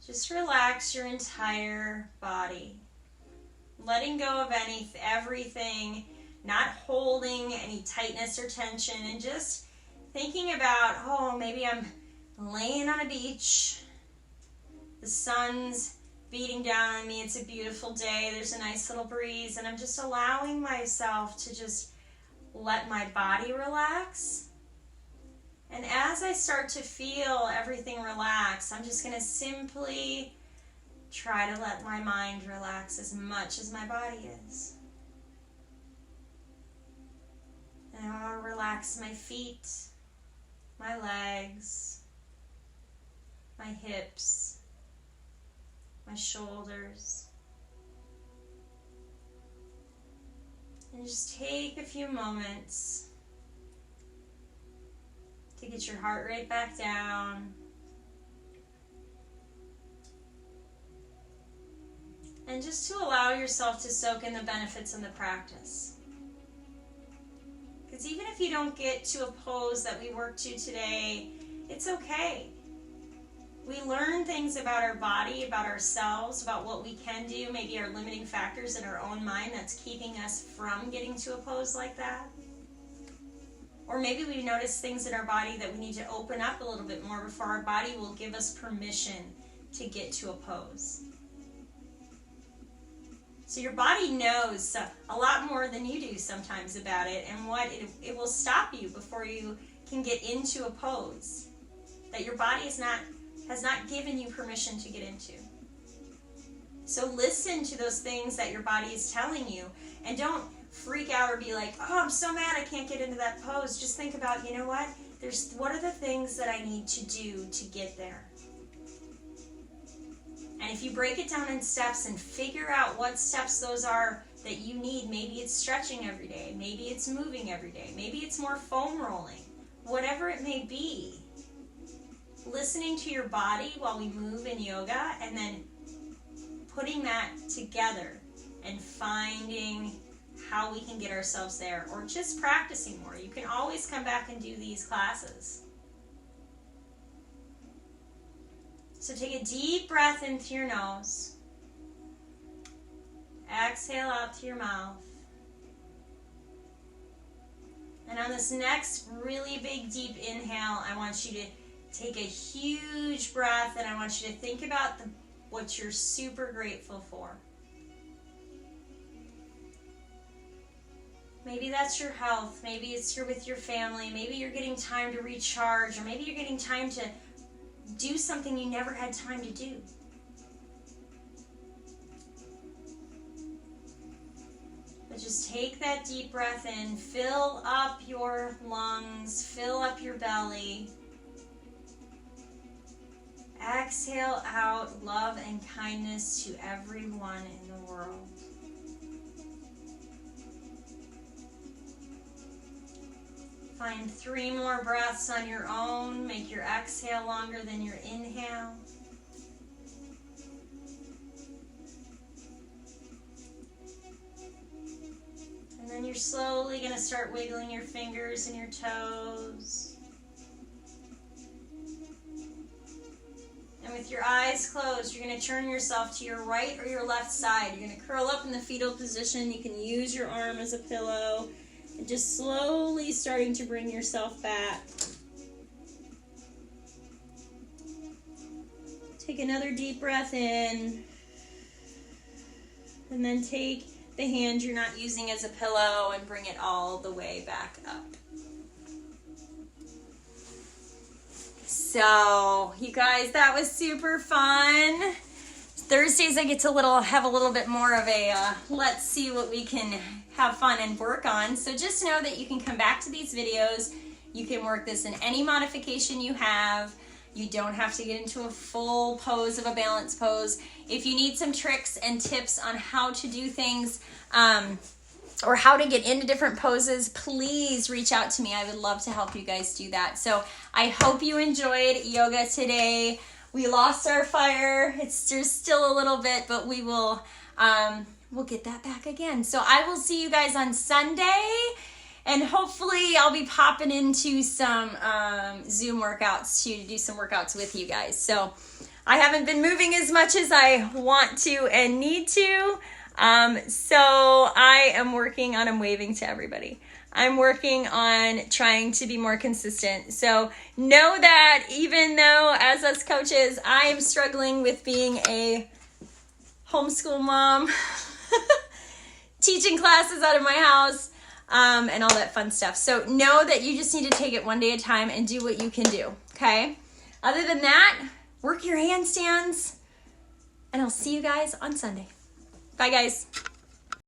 Just relax your entire body. Letting go of everything, not holding any tightness or tension, and just thinking about, oh, maybe I'm laying on a beach. The sun's beating down on me. It's a beautiful day. There's a nice little breeze, and I'm just allowing myself to just let my body relax. And as I start to feel everything relax, I'm just going to simply try to let my mind relax as much as my body is. And I want to relax my feet, my legs, my hips, my shoulders. And just take a few moments to get your heart rate back down. And just to allow yourself to soak in the benefits of the practice. Because even if you don't get to a pose that we worked to today, it's okay. We learn things about our body, about ourselves, about what we can do, maybe our limiting factors in our own mind that's keeping us from getting to a pose like that. Or maybe we notice things in our body that we need to open up a little bit more before our body will give us permission to get to a pose. So your body knows a lot more than you do sometimes about it, and what it will stop you before you can get into a pose that your body has not given you permission to get into. So listen to those things that your body is telling you, and don't freak out or be like, oh, I'm so mad I can't get into that pose. Just think about, you know what? What are the things that I need to do to get there? And if you break it down in steps and figure out what steps those are that you need, maybe it's stretching every day, maybe it's moving every day, maybe it's more foam rolling, whatever it may be, listening to your body while we move in yoga, and then putting that together and finding how we can get ourselves there, or just practicing more. You can always come back and do these classes. So take a deep breath in through your nose. Exhale out through your mouth. And on this next really big deep inhale, I want you to Take a huge breath, and I want you to think about what you're super grateful for. Maybe that's your health, maybe it's you're with your family, maybe you're getting time to recharge, or maybe you're getting time to do something you never had time to do. But just take that deep breath in, fill up your lungs, fill up your belly. Exhale out love and kindness to everyone in the world. Find 3 more breaths on your own. Make your exhale longer than your inhale. And then you're slowly going to start wiggling your fingers and your toes. And with your eyes closed, you're going to turn yourself to your right or your left side. You're going to curl up in the fetal position. You can use your arm as a pillow. And just slowly starting to bring yourself back. Take another deep breath in. And then take the hand you're not using as a pillow and bring it all the way back up. So, you guys, that was super fun. Thursdays I get to have a little bit more of a let's see what we can have fun and work on. So just know that you can come back to these videos. You can work this in any modification you have. You don't have to get into a full pose of a balance pose. If you need some tricks and tips on how to do things or how to get into different poses, please reach out to me. I would love to help you guys do that. So I hope you enjoyed yoga today. We lost our fire. There's still a little bit, but we will we'll get that back again. So I will see you guys on Sunday, and hopefully I'll be popping into some Zoom workouts to do some workouts with you guys. So I haven't been moving as much as I want to and need to. So I am working on, I'm waving to everybody. I'm working on trying to be more consistent. So know that even though as us coaches, I am struggling with being a homeschool mom, teaching classes out of my house, and all that fun stuff. So know that you just need to take it one day at a time and do what you can do, okay? Other than that, work your handstands, and I'll see you guys on Sunday. Bye, guys.